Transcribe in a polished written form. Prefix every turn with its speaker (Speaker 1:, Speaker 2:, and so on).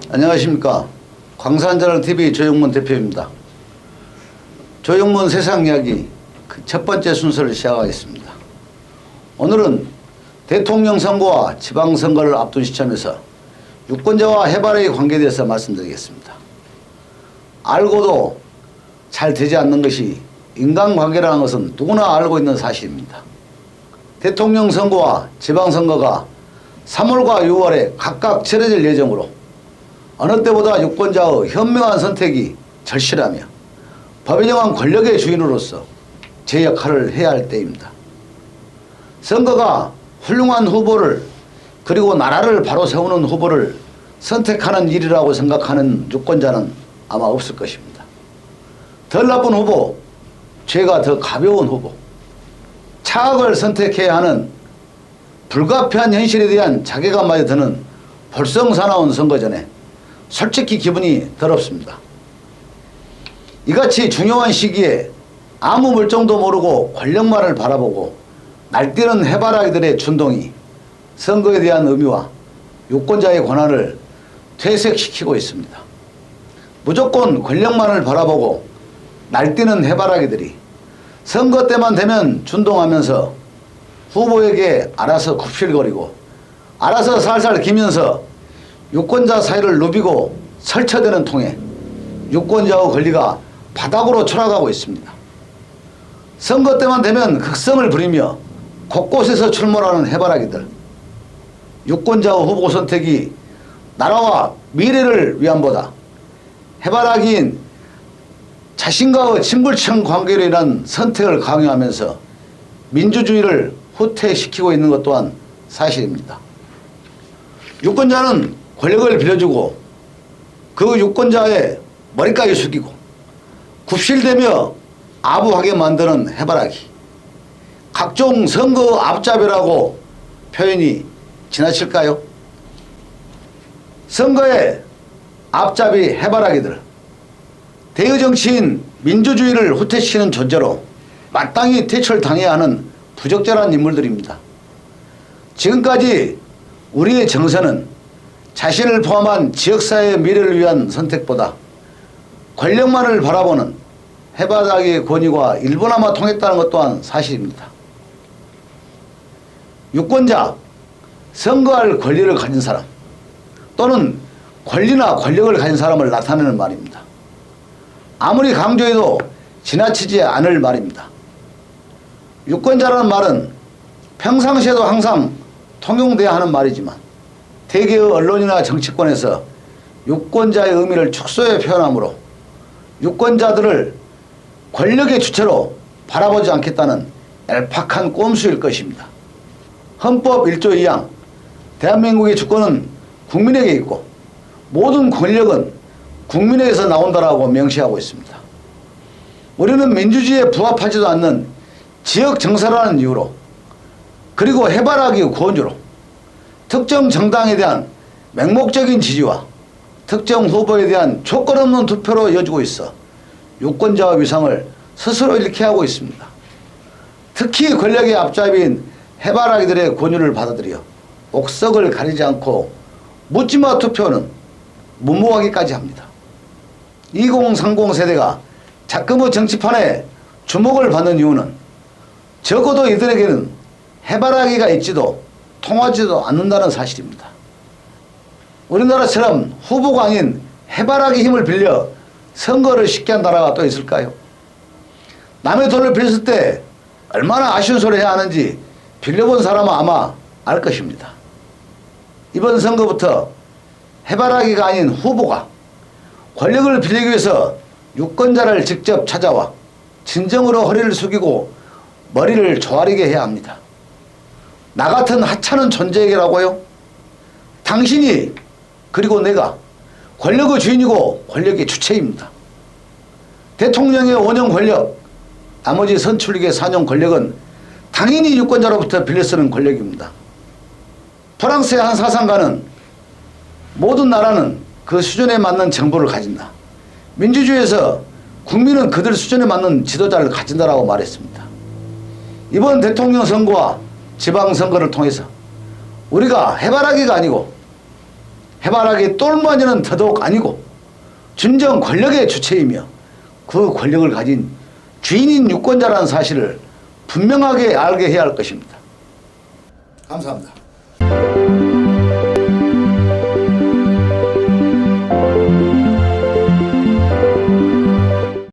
Speaker 1: 안녕하십니까. 광산저널TV 조영문 대표입니다. 조영문 세상 이야기 첫 번째 순서를 시작하겠습니다. 오늘은 대통령 선거와 지방선거를 앞둔 시점에서 유권자와 해바라기 관계에 대해서 말씀드리겠습니다. 알고도 잘 되지 않는 것이 인간관계라는 것은 누구나 알고 있는 사실입니다. 대통령 선거와 지방선거가 3월과 6월에 각각 치러질 예정으로 어느 때보다 유권자의 현명한 선택이 절실하며 법에 정한 권력의 주인으로서 제 역할을 해야 할 때입니다. 선거가 훌륭한 후보를 그리고 나라를 바로 세우는 후보를 선택하는 일이라고 생각하는 유권자는 아마 없을 것입니다. 덜 나쁜 후보, 죄가 더 가벼운 후보, 차악을 선택해야 하는 불가피한 현실에 대한 자괴감마저 드는 볼썽사나운 선거 전에 솔직히 기분이 더럽습니다. 이같이 중요한 시기에 아무 물정도 모르고 권력만을 바라보고 날뛰는 해바라기들의 춘동이 선거에 대한 의미와 유권자의 권한을 퇴색시키고 있습니다. 무조건 권력만을 바라보고 날뛰는 해바라기들이 선거 때만 되면 준동하면서 후보에게 알아서 굽실거리고 알아서 살살 기면서 유권자 사이를 누비고 설쳐대는 통에 유권자의 권리가 바닥으로 추락하고 있습니다. 선거 때만 되면 극성을 부리며 곳곳에서 출몰하는 해바라기들, 유권자의 후보 선택이 나라와 미래를 위함보다 해바라기인 자신과의 친불청 관계로 인한 선택을 강요하면서 민주주의를 후퇴시키고 있는 것 또한 사실입니다. 유권자는 권력을 빌려주고 그 유권자의 머리까지 숙이고 굽실대며 아부하게 만드는 해바라기, 각종 선거 앞잡이라고 표현이 지나칠까요? 선거의 앞잡이 해바라기들, 대의 정치인 민주주의를 후퇴시키는 존재로 마땅히 퇴출당해야 하는 부적절한 인물들입니다. 지금까지 우리의 정서는 자신을 포함한 지역사회의 미래를 위한 선택보다 권력만을 바라보는 해바라기의 권위가 일부나마 통했다는 것 또한 사실입니다. 유권자, 선거할 권리를 가진 사람 또는 권리나 권력을 가진 사람을 나타내는 말입니다. 아무리 강조해도 지나치지 않을 말입니다. 유권자라는 말은 평상시에도 항상 통용돼야 하는 말이지만 대개의 언론이나 정치권에서 유권자의 의미를 축소해 표현하므로 유권자들을 권력의 주체로 바라보지 않겠다는 얄팍한 꼼수일 것입니다. 헌법 1조 2항 대한민국의 주권은 국민에게 있고 모든 권력은 국민에게서 나온다라고 명시하고 있습니다. 우리는 민주주의에 부합하지도 않는 지역 정서라는 이유로 그리고 해바라기 권유로 특정 정당에 대한 맹목적인 지지와 특정 후보에 대한 조건 없는 투표로 이어지고 있어 유권자의 위상을 스스로 잃게 하고 있습니다. 특히 권력의 앞잡이인 해바라기들의 권유를 받아들여 옥석을 가리지 않고 묻지마 투표는 무모하기까지 합니다. 2030 세대가 자금의 정치판에 주목을 받는 이유는 적어도 이들에게는 해바라기가 있지도 통하지도 않는다는 사실입니다. 우리나라처럼 후보가 아닌 해바라기 힘을 빌려 선거를 쉽게 한 나라가 또 있을까요? 남의 돈을 빌렸을 때 얼마나 아쉬운 소리 해야 하는지 빌려본 사람은 아마 알 것입니다. 이번 선거부터 해바라기가 아닌 후보가 권력을 빌리기 위해서 유권자를 직접 찾아와 진정으로 허리를 숙이고 머리를 조아리게 해야 합니다. 나 같은 하찮은 존재에게라고요? 당신이 그리고 내가 권력의 주인이고 권력의 주체입니다. 대통령의 5년 권력, 나머지 선출직의 4년 권력은 당연히 유권자로부터 빌려 쓰는 권력입니다. 프랑스의 한 사상가는 모든 나라는 그 수준에 맞는 정부를 가진다. 민주주의에서 국민은 그들 수준에 맞는 지도자를 가진다라고 말했습니다. 이번 대통령 선거와 지방선거를 통해서 우리가 해바라기가 아니고 해바라기 똘마니는 더더욱 아니고 진정 권력의 주체이며 그 권력을 가진 주인인 유권자라는 사실을 분명하게 알게 해야 할 것입니다. 감사합니다.